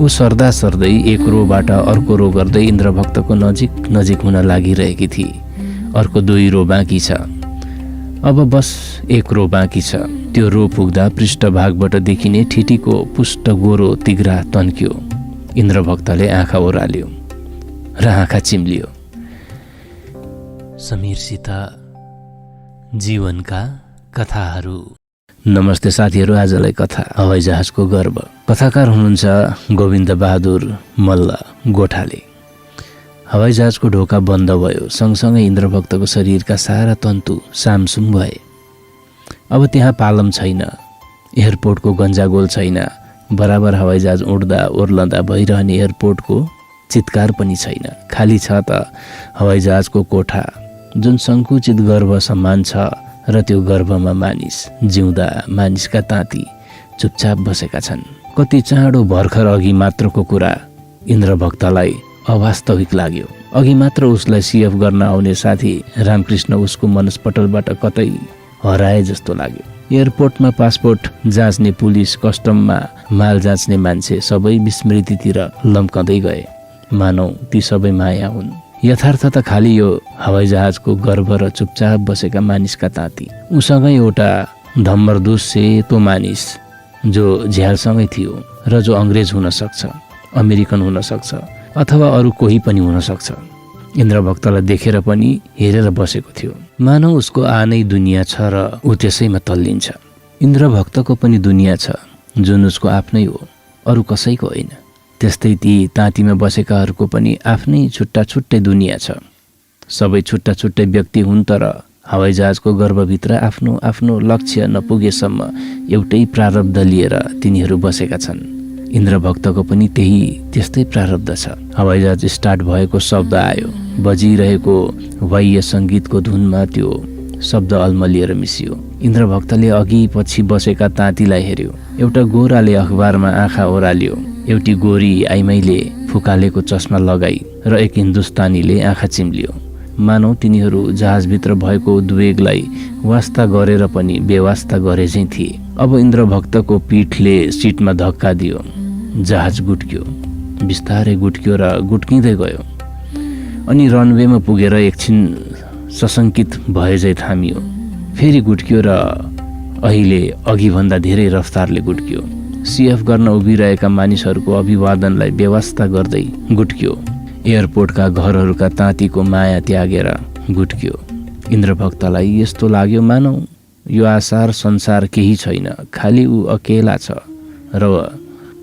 ऊ सर्दा सर्दै एक रोबाट अर्को रो गर्दै इन्द्रभक्तको नजिक नजिक हुन लागिरहेकी थिए। अर्को 2 रो बाँकी छ। अब बस एक रो बाँकी छ। त्यो रो पुग्दा पृष्ठभागबाट देखिने ठिटीको पुष्ट गोरो तिग्रा तन्क्यो। इन्द्रभक्तले आँखा ओह्राल्यो र आँखा चिम्लियो। समीरसित जीवनका कथाहरू। नमस्ते साथीहरू, आजलाई कथा हवाईजहाजको गर्व। कथाकार हुनुहुन्छ गोविन्द बहादुर मल्ल गोठाले। हवाईजहाजको ढोका बन्द भयो। सँगसँगै इन्द्रभक्तको शरीरका सारा तन्तु सामसुम भए। अब त्यहाँ पालम छैन, एयरपोर्टको गन्जागोल छैन, बराबर हवाईजहाज उड्दा ओर्लँदा भइरहने एयरपोर्टको चित्कार पनि छैन। खाली छ त हवाईजहाजको कोठा, जुन सङ्कुचित गर्भ समान छ र त्यो गर्भमा मानिस जिउँदा मानिसका ताती चुपचाप बसेका छन्। कति चाँडो भर्खर अघि मात्रको कुरा इन्द्रभक्तलाई अवास्तविक लाग्यो। अघि मात्र उसलाई सिएफ गर्न आउने साथी रामकृष्ण उसको मनस्पटलबाट कतै हराए जस्तो लाग्यो। एयरपोर्टमा पासपोर्ट जाँच्ने पुलिस, कस्टममा माल जाँच्ने मान्छे सबै विस्मृतितिर लम्कँदै गए। मानौ ती सबै माया हुन्। यथार्थ त खालि यो हवाईजहाजको गर्भ र चुपचाप बसेका मानिसका ताती। उसँगै एउटा धम्मरदुस सेतो मानिस जो झ्यालसँगै थियो र जो अङ्ग्रेज हुन सक्छ, अमेरिकन हुन सक्छ, अथवा अरू कोही पनि हुन सक्छ। इन्द्रभक्तलाई देखेर पनि हेरेर बसेको थियो। मानौ उसको आनै दुनियाँ छ र ऊ त्यसैमा तल्लिन्छ। इन्द्रभक्तको पनि दुनियाँ छ जुन उसको आफ्नै हो, अरू कसैको होइन। त्यस्तै ती ताँतीमा बसेकाहरूको पनि आफ्नै छुट्टा छुट्टै दुनियाँ छ। सबै छुट्टा छुट्टै व्यक्ति हुन्, तर हवाईजहाजको गर्भभित्र आफ्नो आफ्नो लक्ष्य नपुगेसम्म एउटै प्रारब्ध लिएर तिनीहरू बसेका छन्। इन्द्रभक्तको पनि त्यस्तै प्रारब्ध छ। हवाईजहाज स्टार्ट भएको शब्द आयो। बजिरहेको वाह्य सङ्गीतको धुनमा त्यो शब्द अल्मलिएर मिसियो। इन्द्रभक्तले अघि पछि बसेका ताँतीलाई हेऱ्यो। एउटा गोराले अखबारमा आँखा ओह्राल्यो, एउटी गोरी आइमाईले फुकालेको चस्मा लगाई र एक हिन्दुस्तानीले आँखा चिम्लियो। मानौ तिनीहरू जहाजभित्र भएको उद्वेगलाई वास्ता गरेर पनि बेवास्ता गरे चाहिँ थिए। अब इन्द्रभक्तको पीठले सिटमा धक्का दियो। जहाज गुट्क्यो, बिस्तारै गुट्क्यो र गुट्किँदै गयो। अनि रनवेमा पुगेर एकछिन सशङ्कित भए झै थामियो। फेरि गुट्क्यो र अहिले अघिभन्दा धेरै रफ्तारले गुट्क्यो। सिएफ गर्न उभिरहेका मानिसहरूको अभिवादनलाई बेवास्ता गर्दै गुट्क्यो। एयरपोर्टका घरहरूका ताँतीको माया त्यागेर गुट्क्यो। इन्द्रभक्तलाई यस्तो लाग्यो मानौ यो आसार संसार केही छैन, खालि ऊ अकेला छ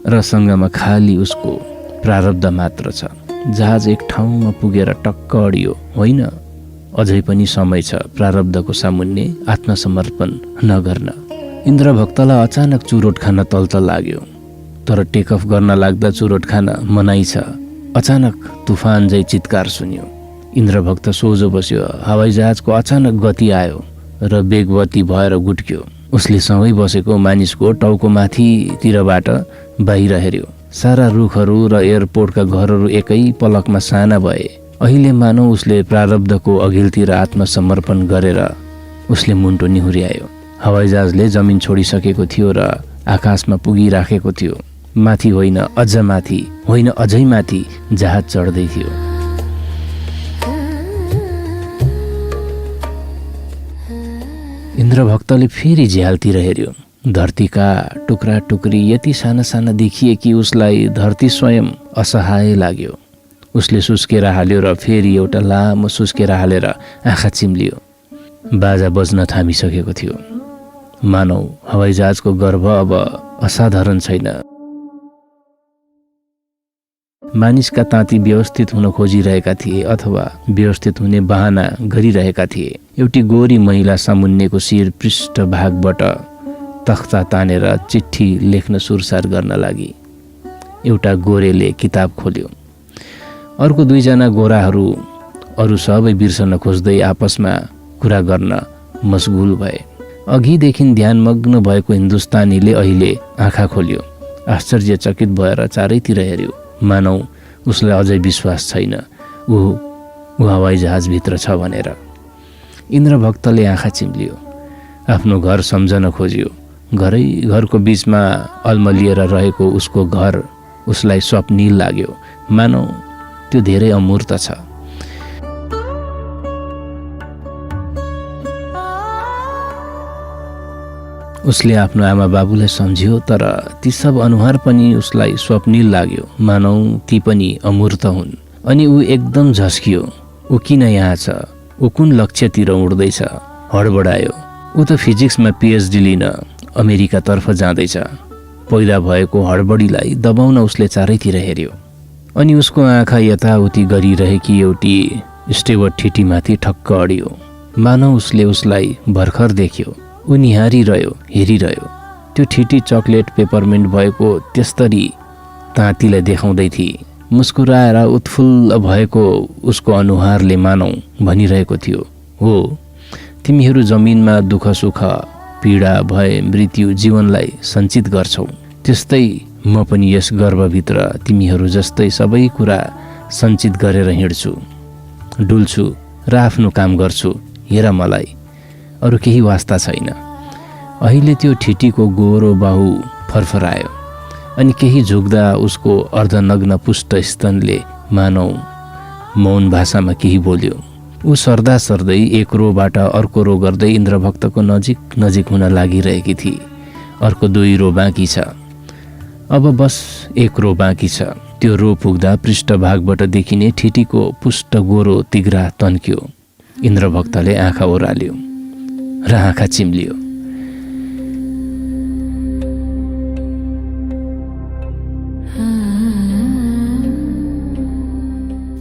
र सँगमा खालि उसको प्रारब्ध मात्र छ। जहाज एक ठाउँमा पुगेर टक्क अडियो। होइन, अझै पनि समय छ प्रारब्धको सामुन्ने आत्मसमर्पण नगर्न। इन्द्रभक्तलाई अचानक चुरोट खान तल्तल लाग्यो, तर टेक अफ गर्न लाग्दा चुरोट खान मनाइ छ। अचानक तुफान झै चित्कार सुन्यो। इन्द्रभक्त सोझो बस्यो। हवाईजहाजको अचानक गति आयो र वेगवती भएर गुट्क्यो। उसले सँगै बसेको मानिसको टाउको माथितिरबाट बाहिर हेऱ्यो। सारा रुखहरू र एयरपोर्टका घरहरू एकै पलकमा साना भए। अहिले मानौ उसले प्रारब्धको अघिल्तिर आत्मसमर्पण गरेर उसले मुन्टो निहुर्यायो। हवाईजहाजले जमिन छोडिसकेको थियो र आकाशमा पुगिराखेको थियो। माथि होइन, अझ माथि होइन, अझै माथि जहाज चढ्दै थियो। इन्द्रभक्तले फेरि झ्यालतिर हेऱ्यो। धरतीका टुक्रा टुक्री यति साना साना देखिए कि उसलाई धरती स्वयं असहाय लाग्यो। उसले सुस्केर हाल्यो र फेरि एउटा लामो सुस्केर हालेर आँखा चिम्लियो। बाजा बज्न थामिसकेको थियो। मानौ हवाईजहाजको गर्भ अब असाधारण छैन। मानिसका ताती व्यवस्थित हुन खोजिरहेका थिए अथवा व्यवस्थित हुने बहाना गरिरहेका थिए। एउटी गोरी महिला सामुन्नेको शिर पृष्ठभागबाट तख्ता तानेर चिठी लेख्न सुरसार गर्न लागि। एउटा गोरेले किताब खोल्यो। अर्को 2 जना गोराहरू अरू सबै बिर्सन खोज्दै आपसमा कुरा गर्न मसगुल भए। अघिदेखि ध्यानमग्न भएको हिन्दुस्तानीले अहिले आँखा खोल्यो। आश्चर्यचकित भएर चारैतिर हेऱ्यो। मानौ उसलाई अझै विश्वास छैन ऊ हवाईजहाजभित्र छ भनेर। इन्द्रभक्तले आँखा चिम्लियो। आफ्नो घर सम्झन खोज्यो। घरको बीचमा अल्मलिएर रहेको उसको घर उसलाई स्वप्निल लाग्यो, मानौ त्यो धेरै अमूर्त छ। उसले आफ्नो आमा बाबुलाई सम्झ्यो, तर ती सब अनुहार पनि उसलाई स्वप्निल लाग्यो, मानौ ती पनि अमूर्त हुन्। अनि ऊ एकदम झस्कियो। ऊ किन यहाँ छ? ऊ कुन लक्ष्यतिर उड्दैछ? हडबडायो। ऊ त फिजिक्समा पिएचडी लिन अमेरिकातर्फ जाँदैछ। पैदा भएको हडबडीलाई दबाउन उसले चारैतिर हेऱ्यो। अनि उसको आँखा यताउति गरिरहेकी एउटी स्टेवर्ट ठिटीमाथि ठक्क अडियो, मानौ उसले उसलाई भर्खर देख्यो। ऊ निहारिरह्यो, हेरिरह्यो। त्यो ठिटी चकलेट पेपरमिन्ट भएको त्यस्तरी ताँतीलाई देखाउँदै थिए। मुस्कुराएर उत्फुल्ल भएको उसको अनुहारले मानौ भनिरहेको थियो, हो तिमीहरू जमिनमा दुःख सुख पीडा भय मृत्यु जीवनलाई सञ्चित गर्छौ, त्यस्तै म पनि यस गर्भभित्र तिमीहरू जस्तै सबै कुरा सञ्चित गरेर हिँड्छु, डुल्छु र आफ्नो काम गर्छु। हेर मलाई, अरू केही वास्ता छैन। अहिले त्यो ठिटीको गोरो बाहु फरफरायो अनि केही झुक्दा उसको अर्धनग्न पुष्ट स्तनले मानौ मौन भाषामा केही बोल्यो। ऊ सर्दा सर्दै एक रोबाट अर्को रो गर्दै इन्द्रभक्तको नजिक नजिक हुन लागिरहेकी थिए। अर्को 2 रो बाँकी छ। अब बस एक रो बाँकी छ। त्यो रो पुग्दा पृष्ठभागबाट देखिने ठिटीको पुष्ट गोरो तिग्रा तन्क्यो। इन्द्रभक्तले आँखा ओराल्यो र आँखा चिम्लियो।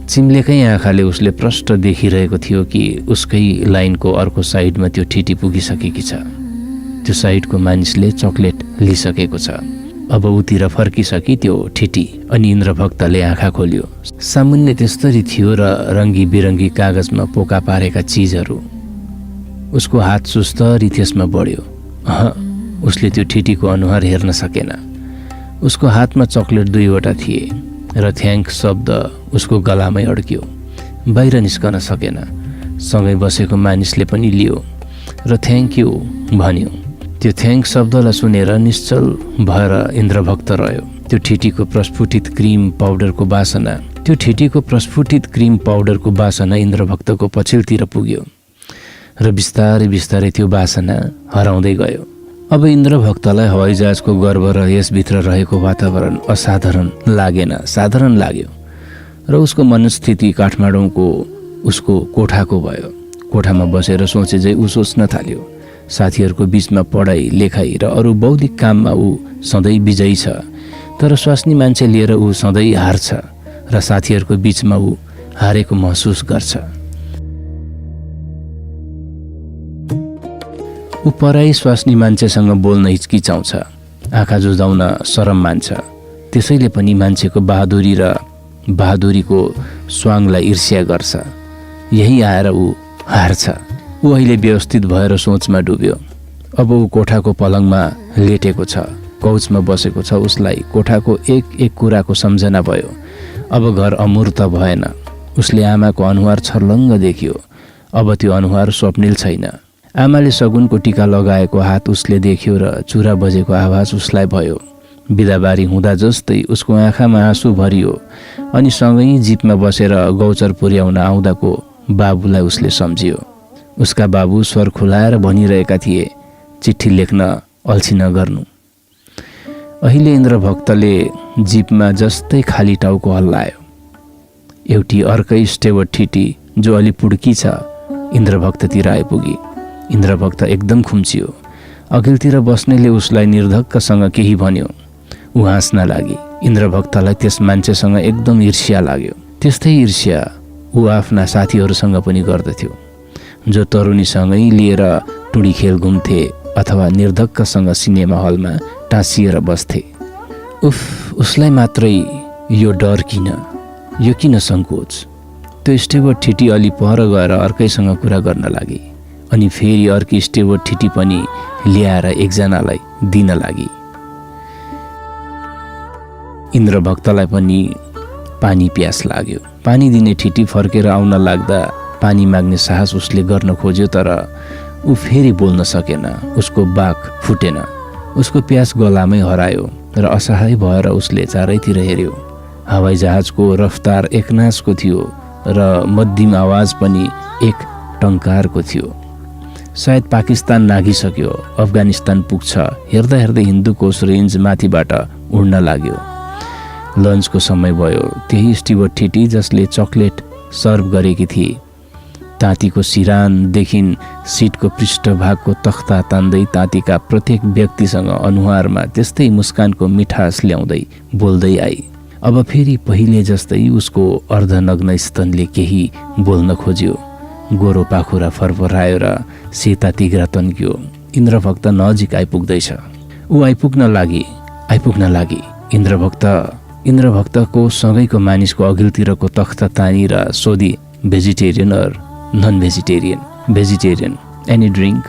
चिम्लेकै आँखाले उसले प्रष्ट देखिरहेको थियो कि उसकै लाइनको अर्को साइडमा त्यो ठिटी पुगिसकेकी छ। त्यो साइडको मानिसले चकलेट लिइसकेको छ। अब उतिर फर्किसकी त्यो ठिटी। अनि इन्द्रभक्तले आँखा खोल्यो। सामुन्ने त्यस्तरी थियो र रङ्गी बिरङ्गी कागजमा पोका पारेका चिजहरू। उसको हात सुस्तरी त्यसमा बढ्यो। उसले त्यो ठिटीको अनुहार हेर्न सकेन। उसको हातमा चकलेट 2वटा थिए र थ्याङ्क शब्द उसको गलामै अड्क्यो। बाहिर निस्कन सकेन। सँगै बसेको मानिसले पनि लियो र थ्याङ्क यू भन्यो। त्यो थ्याङ्क शब्दलाई सुनेर निश्चल भएर इन्द्रभक्त रह्यो। त्यो ठिटीको प्रस्फुटित क्रिम पाउडरको बासना इन्द्रभक्तको पछिल्तिर पुग्यो र बिस्तारै बिस्तारै त्यो बासना हराउँदै गयो। अब इन्द्रभक्तलाई हवाईजहाजको गर्व र यसभित्र रहेको वातावरण असाधारण लागेन, साधारण लाग्यो र उसको मनस्थिति काठमाडौँको उसको कोठाको भयो। कोठामा बसेर सोचे ऊ सोच्न थाल्यो। साथीहरूको बीचमा पढाइ लेखाइ र अरू बौद्धिक काममा ऊ सधैँ विजयी छ, तर स्वास्नी मान्छे लिएर ऊ सधैँ हार्छ र साथीहरूको बीचमा ऊ हारेको महसुस गर्छ। ऊ पराई स्वास्नी मान्छेसँग बोल्न हिचकिचाउँछ, आँखा जुझाउन शरम मान्छ। त्यसैले पनि मान्छेको बहादुरी र बहादुरीको स्वाङलाई ईर्ष्या गर्छ। यही आएर ऊ हार्छ। ऊ अहिले व्यवस्थित भएर सोचमा डुब्यो। अब ऊ कोठाको पलङमा लेटेको छ, कौचमा बसेको छ। उसलाई कोठाको एक एक कुराको सम्झना भयो। अब घर अमूर्त भएन। उसले आमाको अनुहार छर्लङ्ग देख्यो। अब त्यो अनुहार स्वप्निल छैन। आमाले सगुनको टीका लगाएको हात उसले देख्यो र चुरा बजेको आवाज उसलाई भयो। बिदाबारी हुँदा जस्तै उसको आँखामा आँसु भरियो अनि सँगै जिपमा बसेर गौचर पुर्याउन आउँदाको बाबुलाई उसले सम्झियो। उसका बाबु स्वर खुलाएर भनिरहेका थिए, चिठी लेख्न अल्छी नगर्नु। अहिले इन्द्रभक्तले जिपमा जस्तै खाली टाउको हल्लायो। एउटी अर्कै स्टेवर्ट ठिटी जो अलि पुड्की छ इन्द्रभक्ततिर आइपुगी। इन्द्रभक्त एकदम खुम्चियो। अघिल्तिर बस्नेले उसलाई निर्धक्कसँग केही भन्यो। ऊ हाँस्न लागि। इन्द्रभक्तलाई त्यस मान्छेसँग एकदम ईर्ष्या लाग्यो। त्यस्तै ईर्ष्या ऊ आफ्ना साथीहरूसँग पनि गर्दथ्यो, जो तरुणीसँगै लिएर टुडी खेल घुम्थे अथवा निर्धक्कसँग सिनेमा हलमा टाँसिएर बस्थे। उसलाई मात्रै यो डर किन, यो किन सङ्कोच? त्यो स्टेवर्ट ठिटी अलि पर गएर अर्कैसँग कुरा गर्न लागि अनि फेरि अर्की स्टेवर्ट ठिटी पनि ल्याएर एकजनालाई दिन लागि। इन्द्रभक्तलाई पनि पानी प्यास लाग्यो। पानी दिने ठिटी फर्केर आउन लाग्दा पानी माग्ने साहस उसले गर्न खोज्यो, तर ऊ फेरि बोल्न सकेन। उसको बाक फुटेन। उसको प्यास गलामै हरायो र असहाय भएर उसले चारैतिर हेऱ्यो। हवाईजहाजको रफ्तार एकनासको थियो र मध्यम आवाज पनि एक टङ्कारको थियो। सायद पाकिस्तान नागिसक्यो, अफगानिस्तान पुग्छ। हेर्दा हेर्दै हिन्दुकोश रेन्ज माथिबाट उड्न लाग्यो। लन्चको समय भयो। त्यही स्टिवर्ट ठिटी जसले चकलेट सर्भ गरेकी थिए तातीको सिरानदेखि सिटको पृष्ठभागको तख्ता तान्दै तातीका प्रत्येक व्यक्तिसँग अनुहारमा त्यस्तै मुस्कानको मिठास ल्याउँदै बोल्दै आई। अब फेरि पहिले जस्तै उसको अर्धनग्न स्तनले केही बोल्न खोज्यो। गोरो पाखुरा फरफरायो र सेता तिघ्रा तन्क्यो। इन्द्रभक्त नजिक आइपुग्दैछ। ऊ आइपुग्न लागि इन्द्रभक्तको सँगैको मानिसको अघिल्तिरको तख्ता तानी र सोधी, भेजिटेरियन र non vegetarian? Vegetarian. Any drink?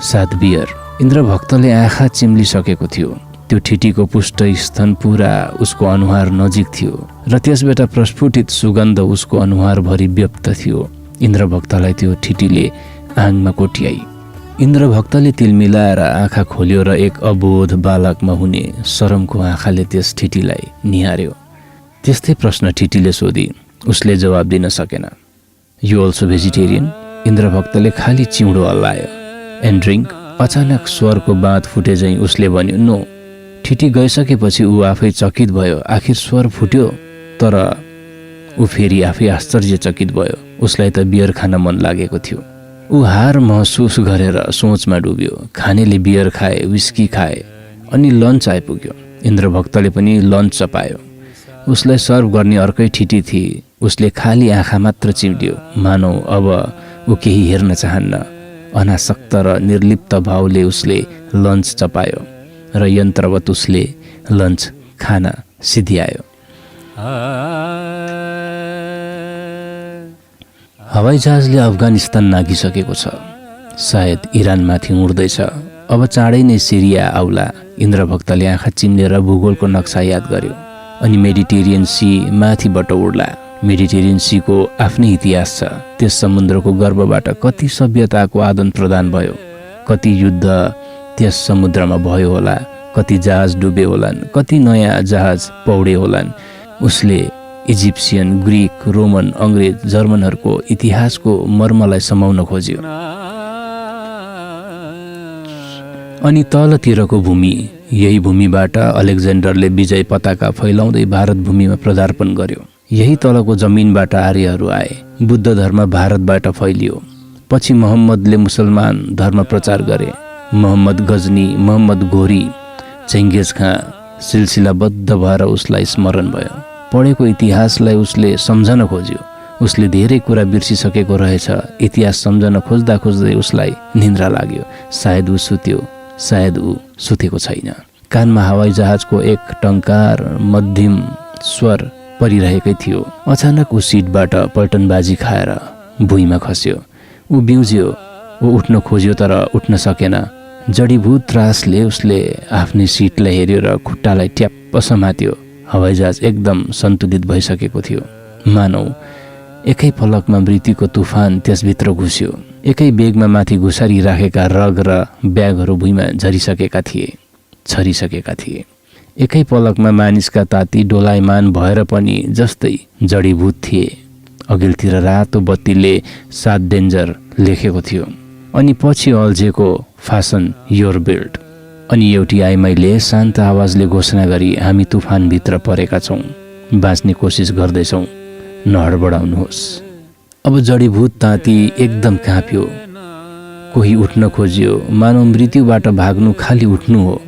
साथ बियर। इन्द्रभक्तले आँखा चिम्लिसकेको थियो। त्यो ठिटीको पुष्ट स्तन पुरा उसको अनुहार नजिक थियो र त्यसबाट प्रस्फुटित सुगन्ध उसको अनुहारभरि व्याप्त थियो। इन्द्रभक्तलाई त्यो ठिटीले आङमा कोट्याई। इन्द्रभक्तले तिल मिलाएर आँखा खोल्यो र एक अबोध बालकमा हुने शरमको आँखाले त्यस ठिटीलाई निहार्यो। त्यस्तै प्रश्न ठिटीले सोधी। उसले जवाब दिन सकेन। You also vegetarian? इन्द्रभक्तले खाली चिउँडो हल्लायो। And drink? अचानक स्वरको बाँध फुटे झैँ उसले भन्यो, नो। ठिटी गइसकेपछि ऊ आफै चकित भयो। आखिर स्वर फुट्यो। तर ऊ फेरि आफै आश्चर्यचकित भयो। उसलाई त बियर खान मन लागेको थियो। ऊ हार महसुस गरेर सोचमा डुब्यो। खानेले बियर खाए, विस्की खाए, अनि लन्च आइपुग्यो। इन्द्रभक्तले पनि लन्च चपायो। उसलाई सर्भ गर्ने अर्कै ठिटी थिए। उसले खाली आँखा मात्र चिम्ल्यो, मानौ अब ऊ केही हेर्न चाहन्न। अनासक्त र निर्लिप्त भावले उसले लन्च चपायो र यन्त्रवत उसले लन्च खाना सिद्ध्यायो। हवाईजहाजले अफगानिस्तान नागिसकेको छ। सायद इरानमाथि उड्दैछ। अब चाँडै नै सिरिया आउला। इन्द्रभक्तले आँखा चिम्लेर भूगोलको नक्सा याद गर्यो। अनि मेडिटेरियन सी माथिबाट उड्ला। मेडिटेरियन सीको आफ्नै इतिहास छ। त्यस समुद्रको गर्भबाट कति सभ्यताको आदान प्रदान भयो, कति युद्ध त्यस समुद्रमा भयो होला, कति जहाज डुबे होलान्, कति नयाँ जहाज पौडे होलान्। उसले इजिप्सियन, ग्रिक, रोमन, अङ्ग्रेज, जर्मनहरूको इतिहासको मर्मलाई समाउन खोज्यो। अनि तलतिरको भूमि, यही भूमिबाट अलेक्जेन्डरले विजय पताका फैलाउँदै भारत भूमिमा पदार्पण गर्यो। यही तलको जमिनबाट आर्यहरू आए। बुद्ध धर्म भारतबाट फैलियो। पछि मोहम्मदले मुसलमान धर्म प्रचार गरे। मोहम्मद गजनी, मोहम्मद घोरी, चेङ्गेज खाँ सिलसिलाबद्ध भएर उसलाई स्मरण भयो। पढेको इतिहासलाई उसले सम्झन खोज्यो। उसले धेरै कुरा बिर्सिसकेको रहेछ। इतिहास सम्झन खोज्दा खोज्दै उसलाई निन्द्रा लाग्यो। सायद ऊ सुत्यो, सायद ऊ सुतेको छैन। कानमा हवाईजहाजको एक टङ्कार मध्यम स्वर परिरहेकै थियो। अचानक ऊ सिटबाट पल्टनबाजी खाएर भुइँमा खस्यो। ऊ बिउज्यो। ऊ उठ्न खोज्यो तर उठ्न सकेन। जडीभूत त्रासले उसले आफ्नै सिटलाई हेऱ्यो र खुट्टालाई ट्याप्प समात्यो। हवाईजहाज एकदम सन्तुलित भइसकेको थियो। मानौ एकै पलकमा मृत्युको तुफान त्यसभित्र घुस्यो। एकै बेगमा माथि घुसारी राखेका रग र ब्यागहरू भुइँमा छरिसकेका थिए। एकै पलकमा मानिसका ताती डोलायमान भएर पनि जस्तै जडीभूत थिए। अघिल्तिर रातो बत्तीले सात डेन्जर लेखेको थियो। अनि पछि अल्झेको फासन योर बेल्ट। अनि एउटी आइमाईले शान्त आवाजले घोषणा गरी, हामी तुफानभित्र परेका छौँ, बाँच्ने कोसिस गर्दैछौँ, नहडबडाउनुहोस्। अब जडीभूत ताती एकदम काँप्यो। कोही उठ्न खोज्यो, मानव मृत्युबाट भाग्नु खाली उठ्नु हो।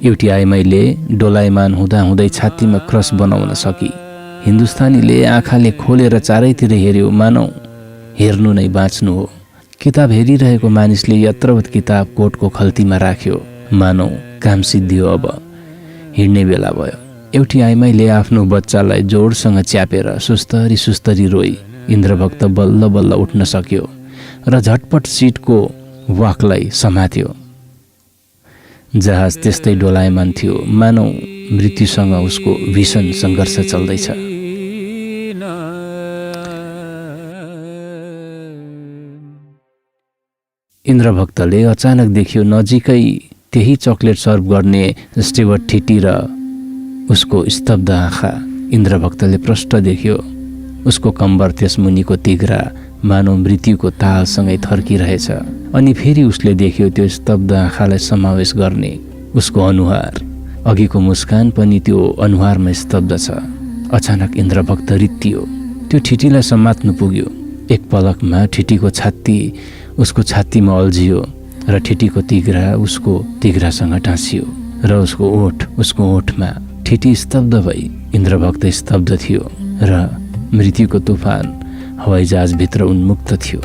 एउटी आइमाईले डोलायमान हुँदाहुँदै छातीमा क्रस बनाउन सकी। हिन्दुस्तानीले आँखाले खोलेर चारैतिर हेऱ्यो, मानौ हेर्नु नै बाँच्नु हो। किताब हेरिरहेको मानिसले यत्रवत किताब कोटको खल्तीमा राख्यो, मानौ काम सिद्धियो। अब हिँड्ने बेला भयो। एउटी आइमाईले आफ्नो बच्चालाई जोडसँग च्यापेर सुस्तरी रोई। इन्द्रभक्त बल्ल बल्ल उठ्न सक्यो र झटपट सिटको वाकलाई समात्यो। जहाज त्यस्तै डोलायमान थियो, मानौ मृत्युसँग उसको भीषण सङ्घर्ष चल्दैछ। इन्द्रभक्तले अचानक देख्यो नजिकै त्यही चकलेट सर्भ गर्ने स्टेवर्ट ठिटी र उसको स्तब्ध आँखा इन्द्रभक्तले प्रष्ट देख्यो। उसको कम्बर त्यस मुनिको तिघ्रा मानव मृत्युको तालसँगै थर्किरहेछ। अनि फेरि उसले देख्यो त्यो स्तब्ध आँखालाई समावेश गर्ने उसको अनुहार। अघिको मुस्कान पनि त्यो अनुहारमा स्तब्ध छ। अचानक इन्द्रभक्त रित्तियो। त्यो ठिटीलाई समात्नु पुग्यो। एक पलकमा ठिटीको छाती उसको छातीमा अल्झियो र ठिटीको तिघ्रा उसको तिघ्रासँग टाँसियो र उसको ओठमा। ठिटी स्तब्ध भई इन्द्रभक्त स्तब्ध थियो र मृत्युको तुफान हवाईजहाजभित्र उन्मुक्त थियो।